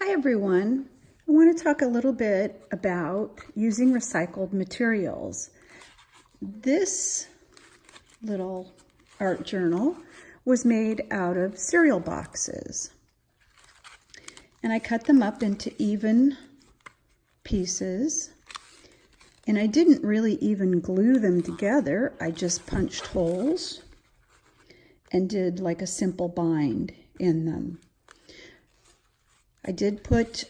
Hi everyone. I want to talk a little bit about using recycled materials. This little art journal was made out of cereal boxes. And I cut them up into even pieces. And I didn't really even glue them together. I just punched holes and did like a simple bind in them. I did put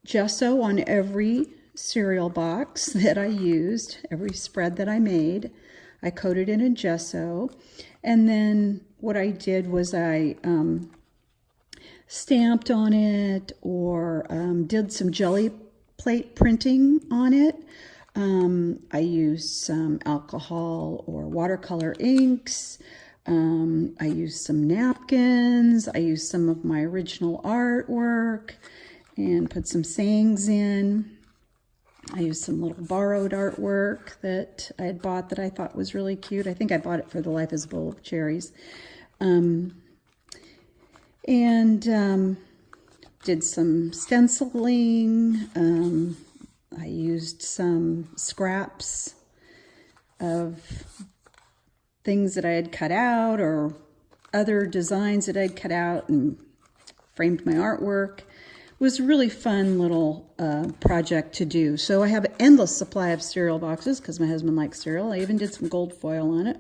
gesso on every cereal box that I used, every spread that I made. I coated it in gesso, and then what I did was I stamped on it or did some jelly plate printing on it. I used some alcohol or watercolor inks. I used some napkins. I used some of my original artwork and put some sayings in. I used some little borrowed artwork that I had bought that I thought was really cute. I think I bought it for the Life is a Bowl of Cherries. Did some stenciling. I used some scraps of things that I had cut out or other designs that I'd cut out and framed my artwork. It was a really fun little project to do. So I have an endless supply of cereal boxes because my husband likes cereal. I even did some gold foil on it.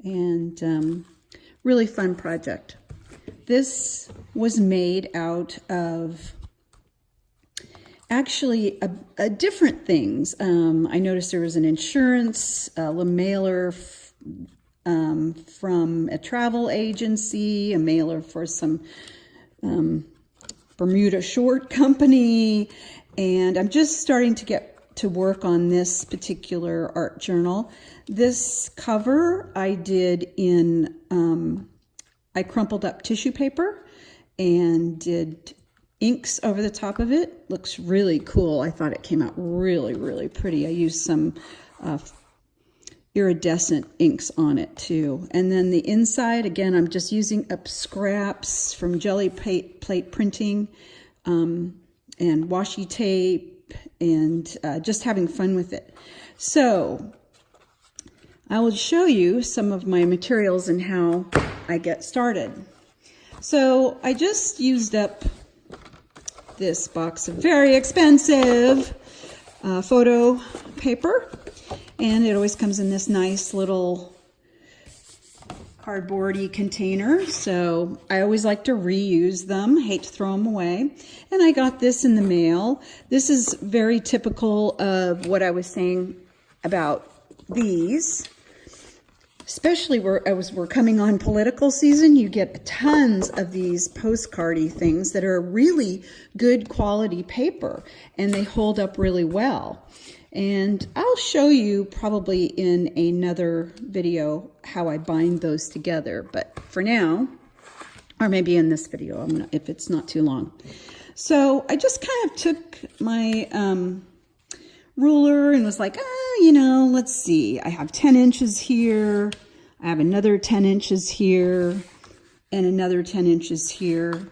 And really fun project. This was made out of actually different things. I noticed there was an insurance, a mailer from a travel agency, a mailer for some Bermuda short company, and I'm just starting to get to work on this particular art journal. This cover I did in, I crumpled up tissue paper and did inks over the top of it. Looks really cool. I thought it came out really, really pretty. I used some iridescent inks on it too. And then the inside, again, I'm just using up scraps from jelly plate printing and washi tape and just having fun with it. So I will show you some of my materials and how I get started. So I just used up this box of very expensive photo paper. And it always comes in this nice little cardboardy container. So I always like to reuse them. Hate to throw them away. And I got this in the mail. This is very typical of what I was saying about these. Especially as we're coming on political season, you get tons of these postcardy things that are really good quality paper. And they hold up really well. And I'll show you probably in another video how I bind those together. But for now, or maybe in this video, if it's not too long. So I just kind of took my ruler and was like, let's see. I have 10 inches here. I have another 10 inches here and another 10 inches here.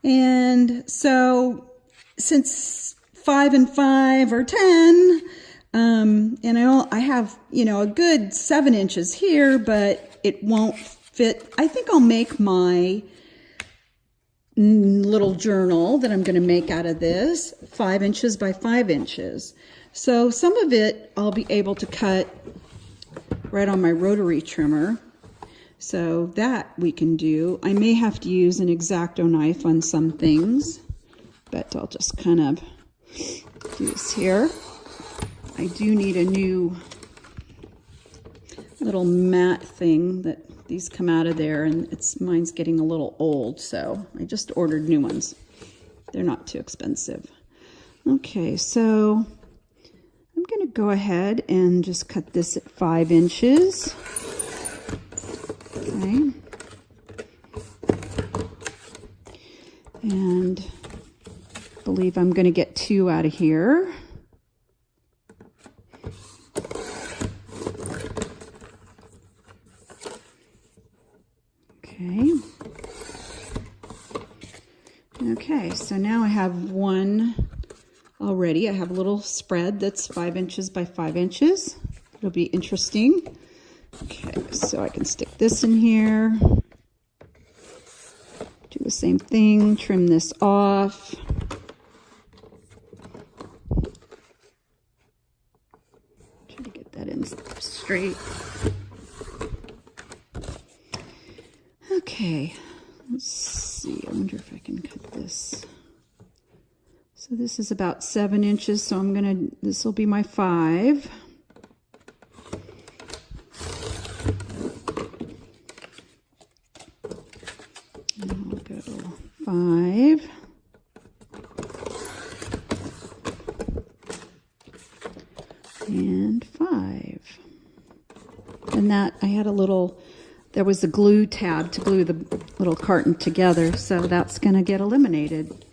And so since 5 and 5 or 10, and I have, a good 7 inches here, but it won't fit. I think I'll make my little journal that I'm going to make out of this 5 inches by 5 inches. So some of it I'll be able to cut right on my rotary trimmer. So that we can do. I may have to use an X-Acto knife on some things, but I'll just kind of do this here. I do need a new little mat thing that these come out of there, and mine's getting a little old, so I just ordered new ones. They're not too expensive. Okay, so I'm going to go ahead and just cut this at 5 inches. Okay. And I believe I'm going to get 2 out of here. Okay. Okay, so now I have one already. I have a little spread that's 5 inches by 5 inches. It'll be interesting. Okay, so I can stick this in here. Do the same thing, trim this off. Try to get that in straight. Okay, let's see. I wonder if I can cut this. So this is about 7 inches, so this will be my 5. And I'll go 5. And 5. And that, I had there was a glue tab to glue the little carton together, so that's going to get eliminated.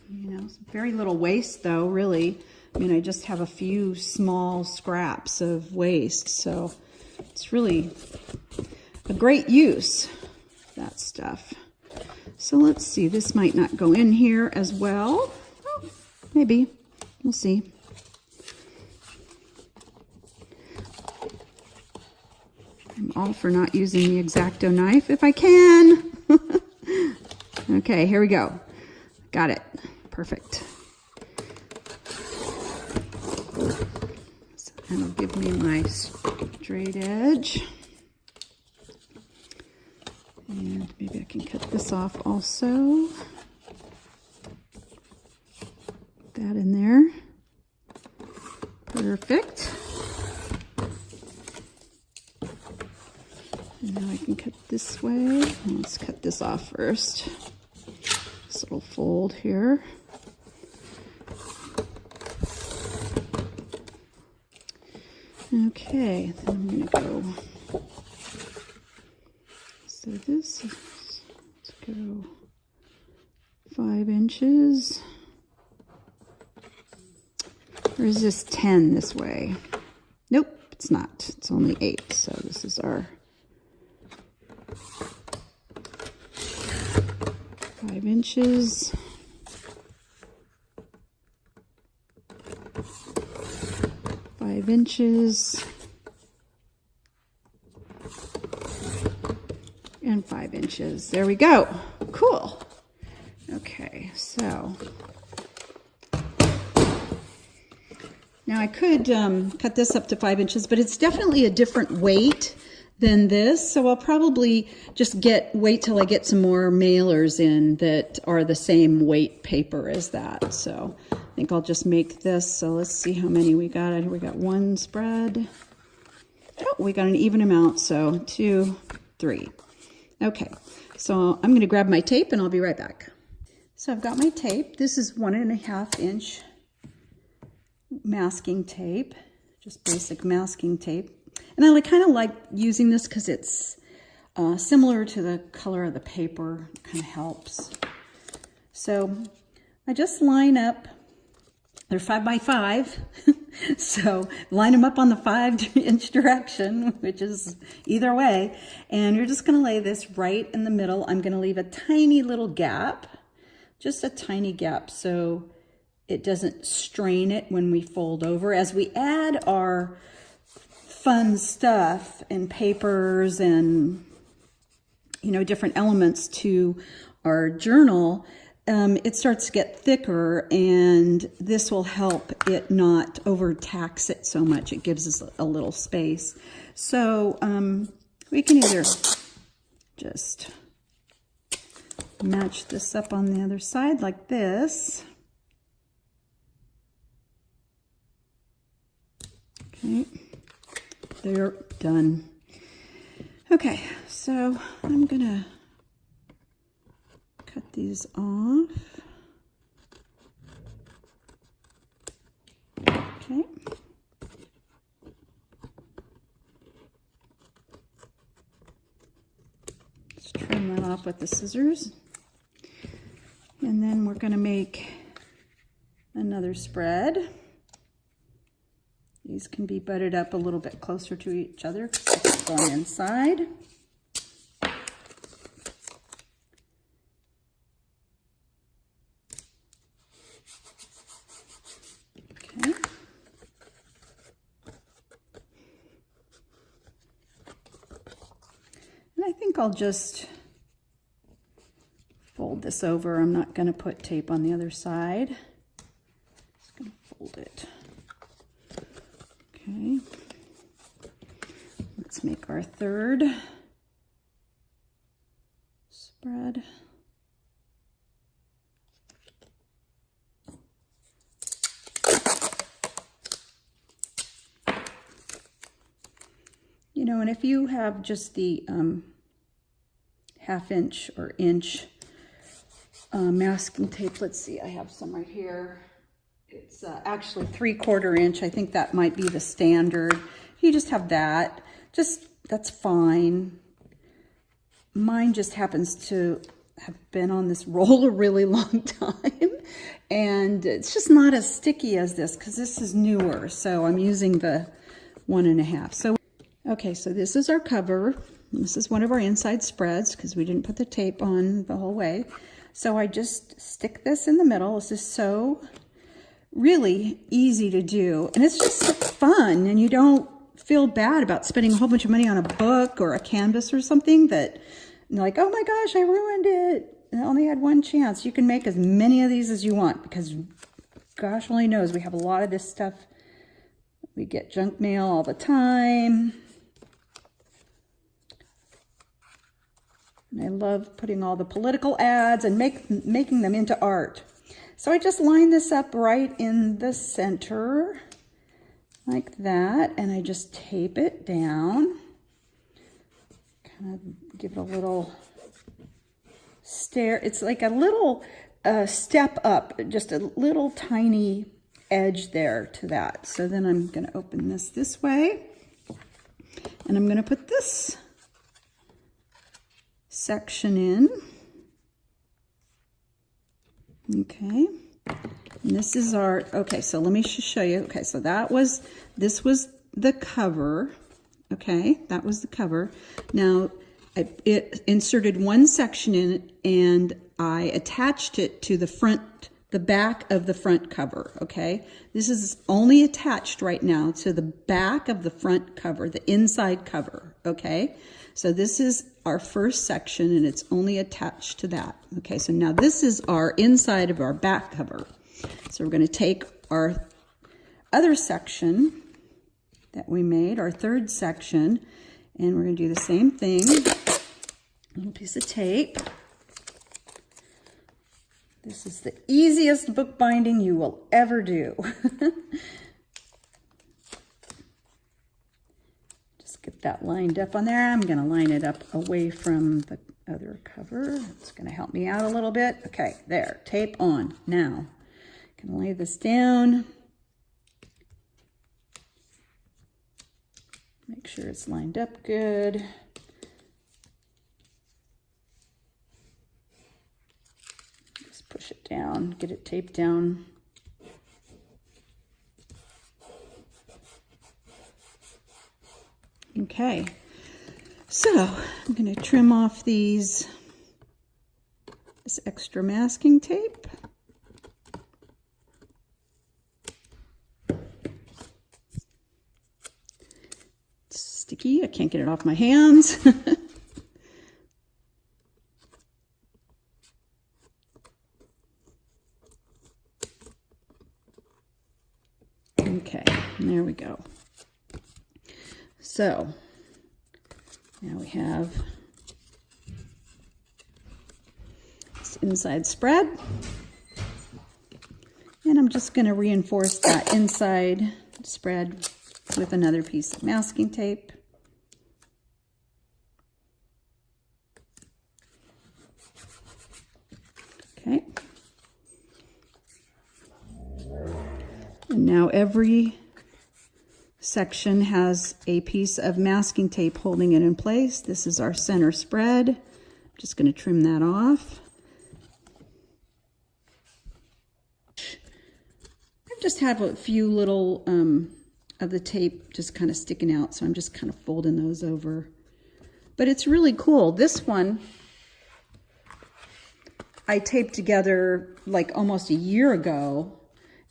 Very little waste though, really. I mean, I just have a few small scraps of waste, so it's really a great use, that stuff. So let's see, this might not go in here as well. Oh, maybe, we'll see. I'm all for not using the X-Acto knife if I can. Okay, here we go. Got it. Perfect. So that'll give me my straight edge. And maybe I can cut this off also. Put that in there. Perfect. And now I can cut this way. Let's cut this off first. This little fold here. Okay, then I'm going to go, so this is, let's go 5 inches, or is this 10 this way? Nope, it's not, it's only 8, so this is our 5 inches. 5 inches and 5 inches. There we go. Cool. Okay, so now I could cut this up to 5 inches, but it's definitely a different weight than this, so I'll probably just wait till I get some more mailers in that are the same weight paper as that. So I think I'll just make this. So let's see how many we got. We got 1 spread. Oh, we got an even amount. So 2, 3. Okay, so I'm going to grab my tape and I'll be right back. So I've got my tape. This is 1.5 inch masking tape, just basic masking tape. And I kind of like using this because it's similar to the color of the paper. It kind of helps. So I just line up. They're 5 by 5. So line them up on the 5 inch direction, which is either way. And you're just going to lay this right in the middle. I'm going to leave a tiny little gap, just a tiny gap, so it doesn't strain it when we fold over. As we add our fun stuff and papers and, you know, different elements to our journal, it starts to get thicker, and this will help it not overtax it so much. It gives us a little space. So we can either just match this up on the other side like this. Okay, they're done. Okay, so I'm gonna cut these off. Okay. Let's trim that off with the scissors. And then we're going to make another spread. These can be butted up a little bit closer to each other because it's going inside. I'll just fold this over. I'm not going to put tape on the other side. Just going to fold it. Okay. Let's make our third spread. You know, and if you have just the 1/2 inch or inch masking tape, let's see, I have some right here. It's actually 3/4 inch. I think that might be the standard. You just have that. That's fine. Mine just happens to have been on this roll a really long time, and it's just not as sticky as this because this is newer. So I'm using the 1.5. So okay, so this is our cover. This is one of our inside spreads because we didn't put the tape on the whole way. So I just stick this in the middle. This is so really easy to do, and it's just fun, and you don't feel bad about spending a whole bunch of money on a book or a canvas or something that you're like, oh my gosh, I ruined it. I only had one chance. You can make as many of these as you want because gosh only knows we have a lot of this stuff. We get junk mail all the time. And I love putting all the political ads and making them into art. So I just line this up right in the center like that, and I just tape it down. Kind of give it a little stair. It's like a little step up, just a little tiny edge there to that. So then I'm going to open this way, and I'm going to put this section in. Okay. And this is our, okay, so let me just show you. Okay, so this was the cover. Okay, that was the cover. Now, it inserted one section in it, and I attached it to the back of the front cover, okay? This is only attached right now to the back of the front cover, the inside cover, okay? So this is our first section, and it's only attached to that. Okay, so now this is our inside of our back cover. So we're going to take our other section that we made, our third section, and we're going to do the same thing. A little piece of tape. This is the easiest bookbinding you will ever do. Just get that lined up on there. I'm going to line it up away from the other cover. It's going to help me out a little bit. Okay, there, tape on. Now, I'm going to lay this down. Make sure it's lined up good. Just push it down, get it taped down. Okay, so I'm going to trim off this extra masking tape. It's sticky, I can't get it off my hands. Okay, there we go. So now we have this inside spread, and I'm just going to reinforce that inside spread with another piece of masking tape. Okay. And now every section has a piece of masking tape holding it in place. This is our center spread. I'm just going to trim that off. I just have a few little of the tape just kind of sticking out, so I'm just kind of folding those over. But it's really cool. This one I taped together like almost a year ago,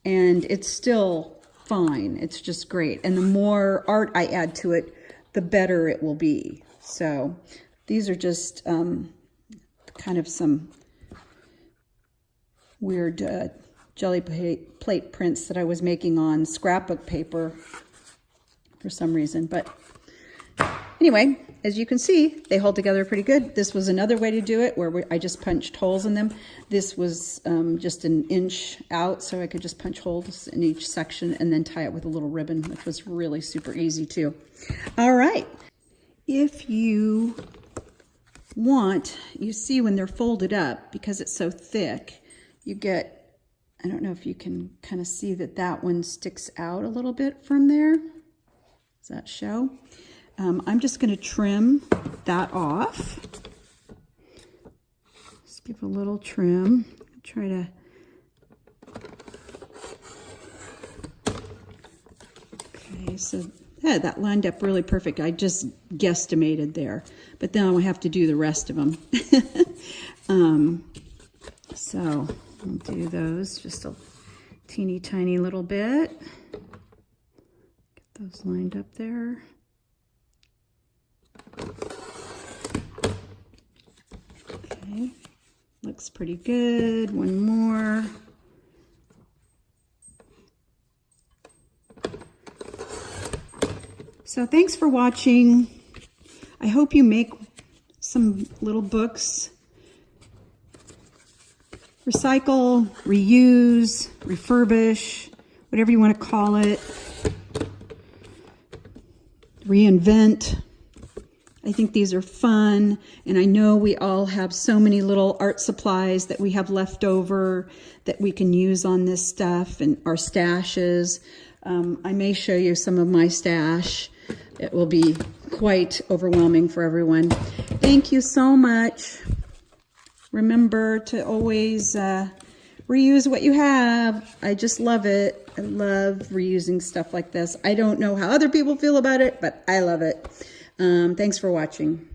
and it's still fine. It's just great. And the more art I add to it, the better it will be. So These are just kind of some weird jelly plate prints that I was making on scrapbook paper for some reason. But anyway, as you can see, they hold together pretty good. This was another way to do it where I just punched holes in them. This was just an inch out, so I could just punch holes in each section and then tie it with a little ribbon, which was really super easy too. All right. If you want, you see when they're folded up, because it's so thick, you get, I don't know if you can kind of see that one sticks out a little bit from there. Does that show? I'm just going to trim that off. Just give a little trim. Try to. Okay, so yeah, that lined up really perfect. I just guesstimated there, but then I'll have to do the rest of them. So I'll do those just a teeny tiny little bit. Get those lined up there. Okay, looks pretty good. One more. So thanks for watching. I hope you make some little books. Recycle, reuse, refurbish, whatever you want to call it. Reinvent. I think these are fun, and I know we all have so many little art supplies that we have left over that we can use on this stuff, and our stashes. I may show you some of my stash. It will be quite overwhelming for everyone. Thank you so much. Remember to always reuse what you have. I just love it. I love reusing stuff like this. I don't know how other people feel about it, but I love it. Thanks for watching.